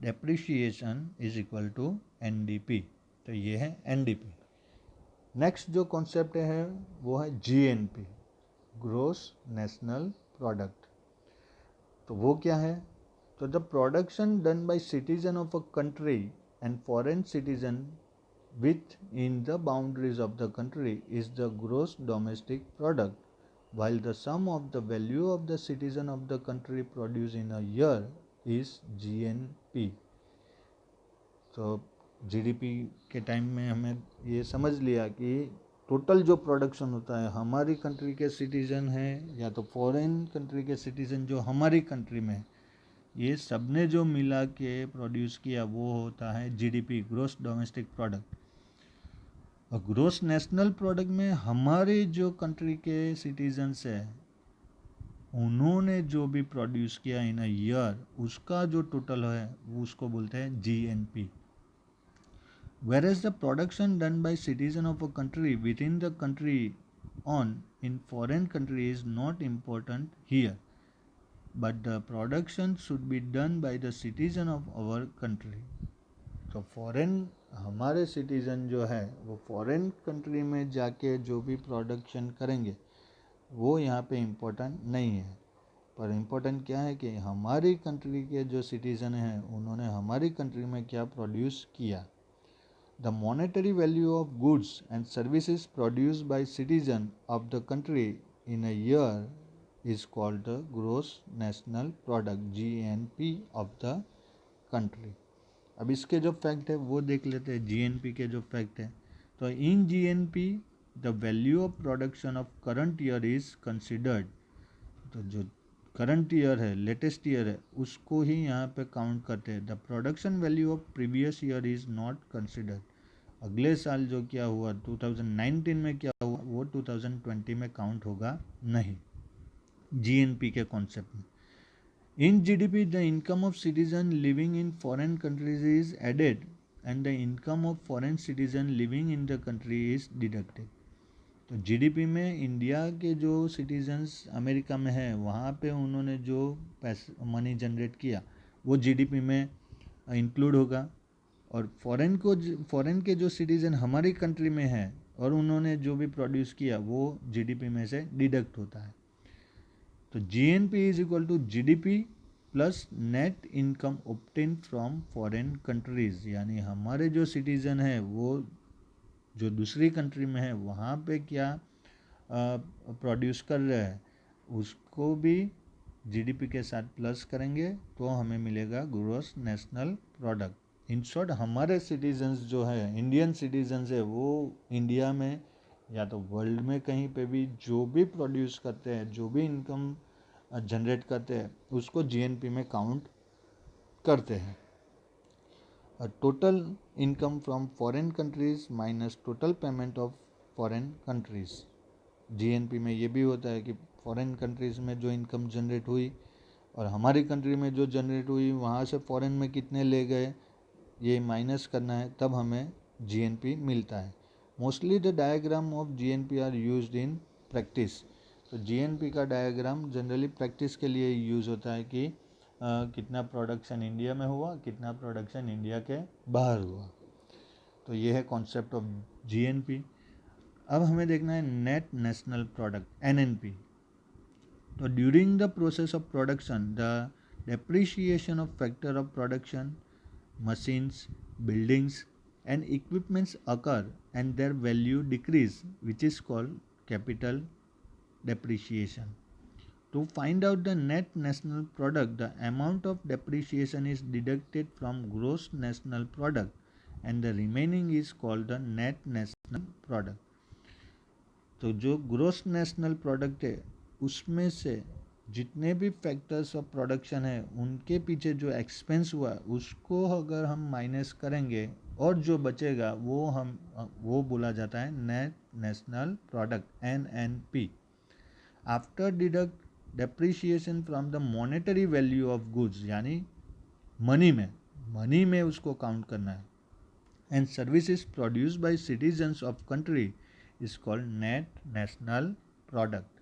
depreciation is equal to NDP. तो ये है NDP. Next जो concept है वो है GNP, gross national product. तो वो क्या है, तो the production done by citizen of a country and foreign citizen within the boundaries of the country is the gross domestic product, while the sum of the value of the citizen of the country produced in a year is GNP. तो GDP के time में हमें ये समझ लिया कि total जो production होता है हमारी कंट्री के सिटीज़न हैं या तो फॉरेन कंट्री के सिटीज़न जो हमारी कंट्री में है, ये सब ने जो मिला के प्रोड्यूस किया वो होता है GDP, ग्रोस डोमेस्टिक प्रोडक्ट. और ग्रोस नेशनल प्रोडक्ट में हमारे जो कंट्री के सिटीजन्स है उन्होंने जो भी प्रोड्यूस किया इन अ ईयर, उसका जो टोटल है वो उसको बोलते हैं GNP. Whereas the production done by citizen of a country within the country on in foreign country is not important here, but the production should be done by the citizen of our country. तो foreign हमारे citizen जो है वो foreign country में जाके जो भी production करेंगे वो यहाँ पे इम्पोर्टेंट नहीं है, पर इम्पोर्टेंट क्या है कि हमारी कंट्री के जो सिटीज़न हैं उन्होंने हमारी कंट्री में क्या प्रोड्यूस किया. The monetary value of goods and services produced by citizen of the country in a year is called the gross national product GNP of the country. अब इसके जो फैक्ट है वो देख लेते हैं. GNP के जो फैक्ट है, तो इन GNP the value of production of current year is considered. तो जो करंट ईयर है, लेटेस्ट ईयर है, उसको ही यहाँ पे काउंट करते हैं. The production value of previous year is not considered. अगले साल जो क्या हुआ 2019 में क्या हुआ वो 2020 में काउंट होगा नहीं GNP के कॉन्सेप्ट में. In GDP the income of citizen living in foreign countries is added and the income of foreign citizen living in the country is deducted. तो जीडीपी में इंडिया के जो सिटीजन्स अमेरिका में हैं वहाँ पे उन्होंने जो पैसे मनी जनरेट किया वो जीडीपी में इंक्लूड होगा, और फॉरेन के जो सिटीज़न हमारी कंट्री में हैं और उन्होंने जो भी प्रोड्यूस किया वो जीडीपी में से डिडक्ट होता है। तो GNP is equal to GDP plus net income obtain from foreign countries, यानी हमारे जो सिटीज़न हैं वो जो दूसरी कंट्री में है वहाँ पे क्या प्रोड्यूस कर रहे हैं उसको भी जीडीपी के साथ प्लस करेंगे तो हमें मिलेगा gross national product. In short हमारे सिटीजन्स जो है इंडियन सिटीजन्स है वो इंडिया में या तो वर्ल्ड में कहीं पे भी जो भी प्रोड्यूस करते हैं जो भी इनकम जनरेट करते हैं उसको जीएनपी में काउंट करते हैं। Total income from foreign countries minus total payment of foreign countries. GNP में ये भी होता है कि फॉरेन कंट्रीज में जो इनकम जनरेट हुई और हमारी कंट्री में जो जनरेट हुई वहाँ से फॉरेन में कितने ले गए ये माइनस करना है, तब हमें जीएनपी मिलता है। Mostly the diagram of GNP are used in practice. तो जीएनपी का डायग्राम जनरली प्रैक्टिस के लिए यूज़ होता है कि कितना प्रोडक्शन इंडिया में हुआ, कितना प्रोडक्शन इंडिया के बाहर हुआ। तो ये है कॉन्सेप्ट ऑफ जीएनपी। अब हमें देखना है नेट नेशनल प्रोडक्ट एनएनपी। तो during the process of production the depreciation of factor of production machines, buildings and equipments occur and their value decrease, which is called capital depreciation. To find out the net national product, the amount of depreciation is deducted from gross national product and the remaining is called the net national product. तो जो gross national product है उसमें से जितने भी factors of production है उनके पीछे जो एक्सपेंस हुआ उसको अगर हम माइनस करेंगे और जो बचेगा वो बोला जाता है net national product NNP. After deduct depreciation from the monetary value of goods, यानी मनी में उसको काउंट करना है, and services produced by citizens of country is called net national product.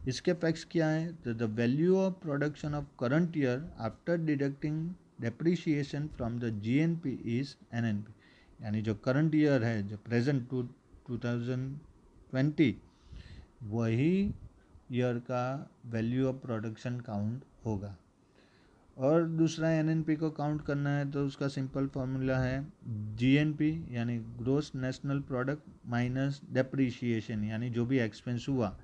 इसके फैक्ट्स क्या हैं? तो the value of production of current year after deducting depreciation from the GNP is NNP, यानी जो करंट ईयर है जो प्रेजेंट 2020 वही year का वैल्यू ऑफ प्रोडक्शन काउंट होगा। और दूसरा एनएनपी को काउंट करना है तो उसका सिंपल फार्मूला है जीएनपी यानी gross national product minus depreciation, यानी जो भी एक्सपेंस हुआ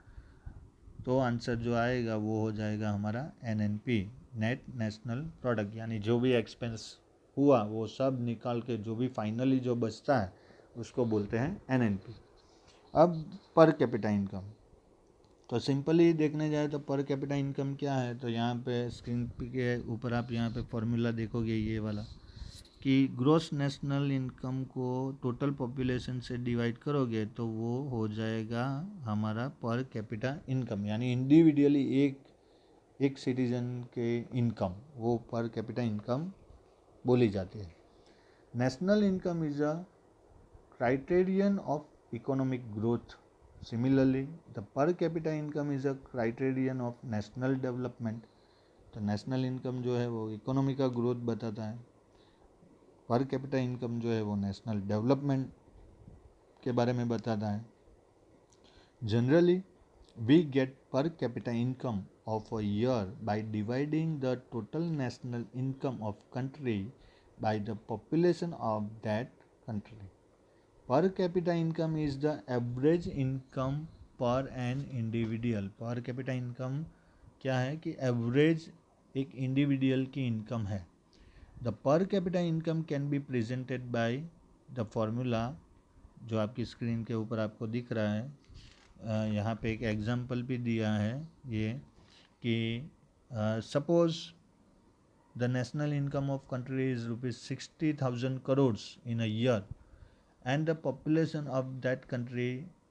तो आंसर जो आएगा वो हो जाएगा हमारा एनएनपी नेट नेशनल प्रोडक्ट, यानी जो भी एक्सपेंस हुआ वो सब निकाल के जो भी फाइनली जो बचता है उसको बोलते हैं एनएनपी। अब पर कैपिटा इनकम, तो सिंपली देखने जाए तो पर कैपिटा इनकम क्या है, तो यहाँ पे स्क्रीन के ऊपर आप यहाँ पे फॉर्मूला देखोगे ये वाला कि ग्रॉस नेशनल इनकम को टोटल पॉपुलेशन से डिवाइड करोगे तो वो हो जाएगा हमारा पर कैपिटा इनकम, यानी इंडिविजुअली एक सिटीजन के इनकम वो पर कैपिटा इनकम बोली जाती है। National income is a criterion of economic growth. Similarly, the per capita income is a criterion of national development. तो नेशनल इनकम जो है वो इकोनॉमी का ग्रोथ बताता है, पर कैपिटा इनकम जो है वो नेशनल डेवलपमेंट के बारे में बताता है। Generally we get per capita income of a year by dividing the total national income of country by the population of that country. Per capita income is the average income per an individual. Per capita income क्या है कि average एक individual की income है। The per capita income can be presented by the formula जो आपकी screen के ऊपर आपको दिख रहा है। यहाँ पे एक एग्जांपल भी दिया है ये कि suppose the national income of country is ₹60,000 crores in a year and the population of that country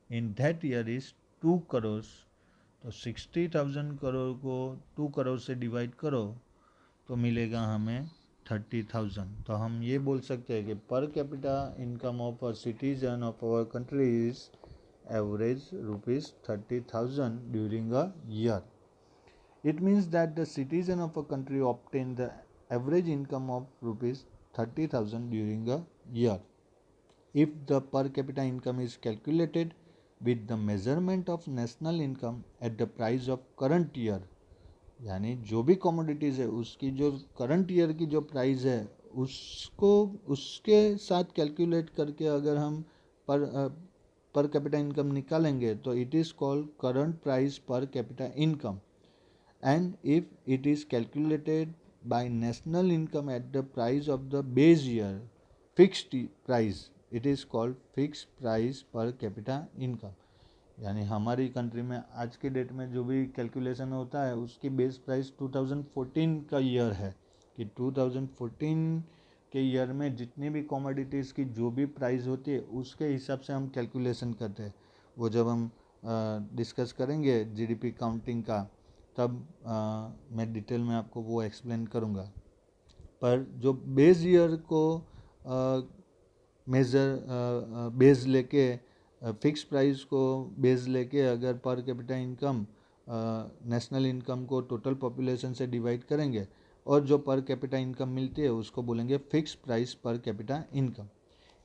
in that year is 2 crores। तो 60,000 करोड़ को 2 करोड़ से डिवाइड करो तो मिलेगा हमें 30,000। तो हम ये बोल सकते हैं कि per capita income of a citizen of our country is average rupees 30,000 during a year. It means that the citizen of a country obtain the average income of rupees 30,000 during a year. If the per capita income is calculated with the measurement of national income at the price of current year, यानी जो भी commodities है उसकी जो current year की जो price है उसको उसके साथ कैलकुलेट करके अगर हम पर कैपिटा इनकम निकालेंगे तो it is called current price per capita income. And if it is calculated by national income at the price of the base year, fixed price, it is called fixed price per capita income. यानी हमारी country में आज के date में जो भी calculation होता है उसकी बेस प्राइस 2014 का ईयर है कि 2014 के ईयर में जितनी भी कमोडिटीज़ की जो भी प्राइस होती है उसके हिसाब से हम कैलकुलेशन करते हैं. वो जब हम डिस्कस करेंगे जीडीपी काउंटिंग का तब मैं डिटेल में आपको वो एक्सप्लेन करूँगा. पर जो बेस ईयर को मेज़र बेस लेके फिक्स प्राइस को बेस लेके अगर पर कैपिटा इनकम नेशनल इनकम को टोटल पॉपुलेशन से डिवाइड करेंगे और जो पर कैपिटा इनकम मिलती है उसको बोलेंगे fix price per capita income.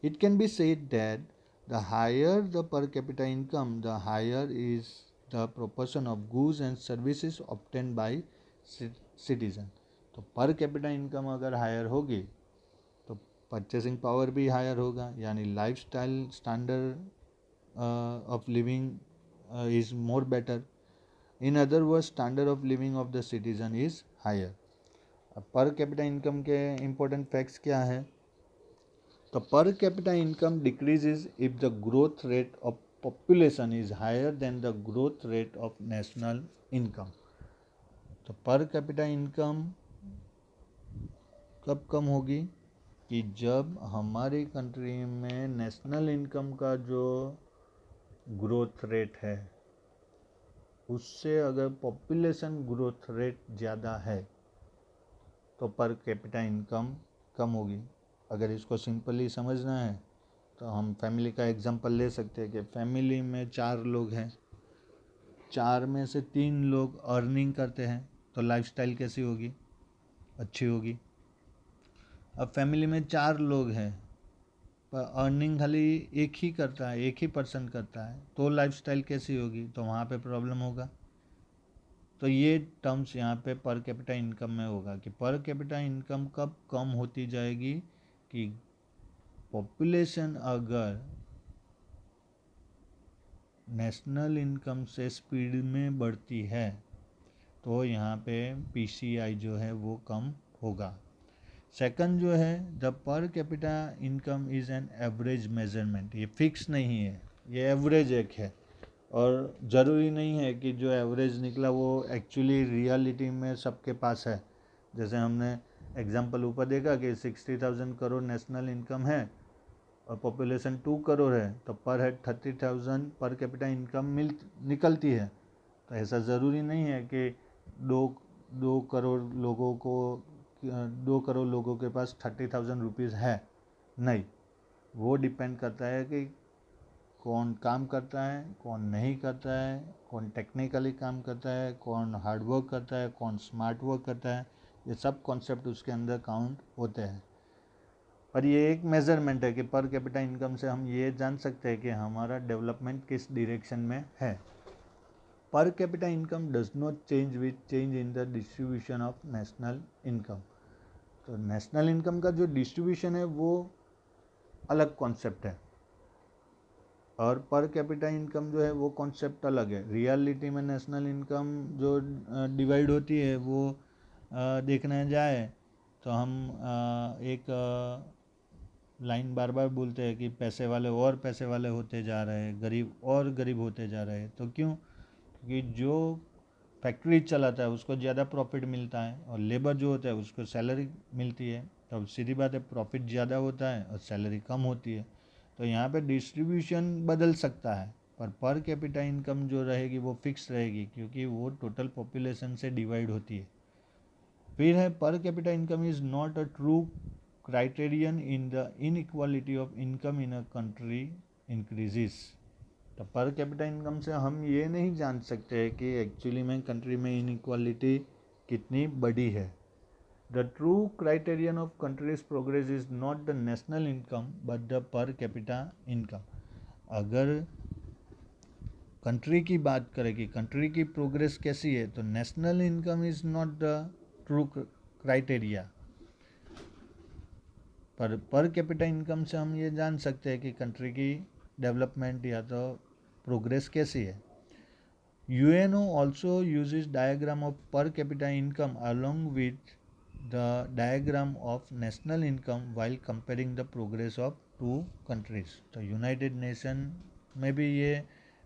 It can be said that the higher the per capita income the higher is the proportion of goods and services obtained by citizen. तो per capita income अगर higher होगी तो purchasing power भी higher होगा, यानी life style standard of living is more better. In other word standard of living of the citizen is higher. अब per capita income के important facts क्या है? तो per capita income decreases if the growth rate of population is higher than the growth rate of national income. तो per capita income कब कम होगी कि जब हमारी कंट्री में नेशनल इनकम का जो ग्रोथ रेट है उससे अगर पॉपुलेशन ग्रोथ रेट ज़्यादा है तो पर कैपिटा इनकम कम होगी. अगर इसको सिंपली समझना है तो हम फैमिली का एग्जांपल ले सकते हैं कि फैमिली में 4 लोग हैं, 4 में से 3 लोग अर्निंग करते हैं तो लाइफस्टाइल कैसी होगी? अच्छी होगी. अब फैमिली में 4 लोग हैं पर अर्निंग खाली एक ही करता है, एक ही पर्सन करता है तो लाइफस्टाइल कैसी होगी? तो वहाँ पे प्रॉब्लम होगा. तो ये टर्म्स यहाँ पे पर कैपिटा इनकम में होगा कि पर कैपिटा इनकम कब कम होती जाएगी कि पॉपुलेशन अगर नेशनल इनकम से स्पीड में बढ़ती है तो यहाँ पे पीसीआई जो है वो कम होगा. सेकंड जो है the per capita income is an average measurement. ये फिक्स नहीं है, ये एवरेज एक है और ज़रूरी नहीं है कि जो एवरेज निकला वो एक्चुअली रियलिटी में सबके पास है. जैसे हमने एग्जांपल ऊपर देखा कि 60,000 करोड़ नेशनल इनकम है और पॉपुलेशन 2 करोड़ है तो पर हेड 30,000 पर कैपिटा इनकम निकलती है. तो ऐसा ज़रूरी नहीं है कि दो करोड़ लोगों के पास 30,000 रुपीज़ है. नहीं, वो डिपेंड करता है कि कौन काम करता है, कौन नहीं करता है, कौन टेक्निकली काम करता है, कौन हार्ड वर्क करता है, कौन स्मार्ट वर्क करता है. ये सब कॉन्सेप्ट उसके अंदर काउंट होते हैं. पर ये एक मेज़रमेंट है कि पर कैपिटा इनकम से हम ये जान सकते हैं कि हमारा डेवलपमेंट किस डायरेक्शन में है. पर capita income does not change with change in the distribution of national income. तो नेशनल इनकम का जो डिस्ट्रीब्यूशन है वो अलग कॉन्सेप्ट है और पर कैपिटा इनकम जो है वो कॉन्सेप्ट अलग है. रियलिटी में नेशनल इनकम जो डिवाइड होती है वो देखने जाए तो हम एक लाइन बार बार बोलते हैं कि पैसे वाले और पैसे वाले होते जा रहे हैं, गरीब और गरीब होते जा रहे हैं. तो क्यों? क्योंकि जो फैक्ट्री चलाता है उसको ज़्यादा प्रॉफिट मिलता है और लेबर जो होता है उसको सैलरी मिलती है. तो सीधी बात है, प्रॉफिट ज़्यादा होता है और सैलरी कम होती है. तो यहाँ पे डिस्ट्रीब्यूशन बदल सकता है पर कैपिटा इनकम जो रहेगी वो फिक्स रहेगी क्योंकि वो टोटल पॉपुलेशन से डिवाइड होती है. फिर है पर capita income is not a true criterion in the inequality of income in a country increases. तो पर कैपिटा इनकम से हम ये नहीं जान सकते कि एक्चुअली में कंट्री में इनइक्वालिटी कितनी बड़ी है। The true criterion of countries progress is not the national income but the per capita income. अगर कंट्री की बात करें कि कंट्री की प्रोग्रेस कैसी है, तो national income is not the true criteria. पर कैपिटा इनकम से हम ये जान सकते हैं कि कंट्री की डेवलपमेंट या तो प्रोग्रेस कैसी है। UNO also uses diagram of per capita income along with the diagram of national income while comparing the progress of two countries। तो यूनाइटेड नेशन में भी ये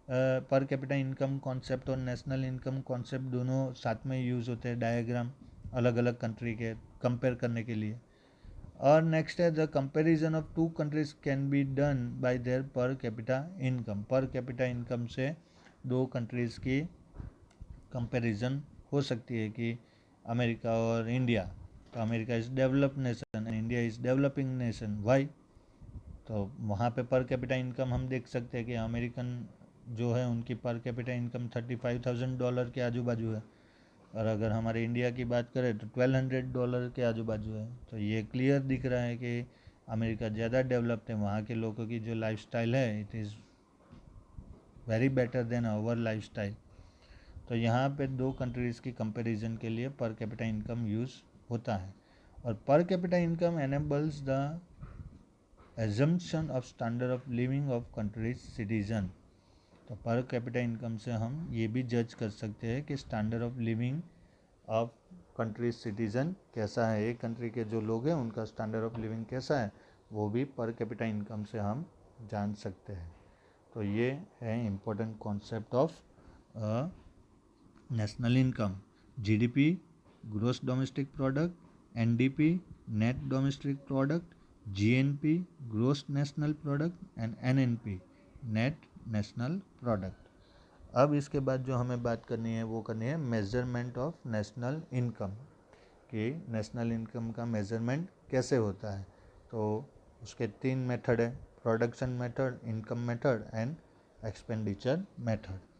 पर कैपिटा इनकम कॉन्सेप्ट और नेशनल इनकम कॉन्सेप्ट दोनों साथ में यूज़ होते हैं डायग्राम अलग अलग कंट्री के कंपेयर करने के लिए। और नेक्स्ट है the comparison of two countries can be done by their per capita income. Per capita income से दो कंट्रीज़ की कंपैरिजन हो सकती है कि अमेरिका और इंडिया। तो America is developed nation and India is developing nation, why? तो वहाँ पे पर कैपिटा इनकम हम देख सकते हैं कि अमेरिकन जो है उनकी पर कैपिटा इनकम $35,000 के आजू बाजू है, और अगर हमारे इंडिया की बात करें तो $1,200 के आजू बाजू है। तो ये क्लियर दिख रहा है कि अमेरिका ज़्यादा डेवलप्ड है, वहाँ के लोगों की जो लाइफस्टाइल है it is very better than our lifestyle. तो यहाँ पे दो कंट्रीज़ की कंपैरिजन के लिए पर कैपिटा इनकम यूज़ होता है। और पर capita income enables the assumption of standard of living of countries citizen. तो पर कैपिटा इनकम से हम ये भी जज कर सकते हैं कि standard of living of countries citizen कैसा है, एक कंट्री के जो लोग हैं उनका स्टैंडर्ड ऑफ लिविंग कैसा है, वो भी पर कैपिटा इनकम से हम जान सकते हैं। तो ये है important concept of national income. GDP, gross domestic product, NDP, net domestic product, GNP, gross national product and NNP, net national product. अब इसके बाद जो हमें बात करनी है वो करनी है मेजरमेंट ऑफ नेशनल इनकम, कि नेशनल इनकम का मेजरमेंट कैसे होता है। तो उसके 3 मेथड है, production method, income method and expenditure method.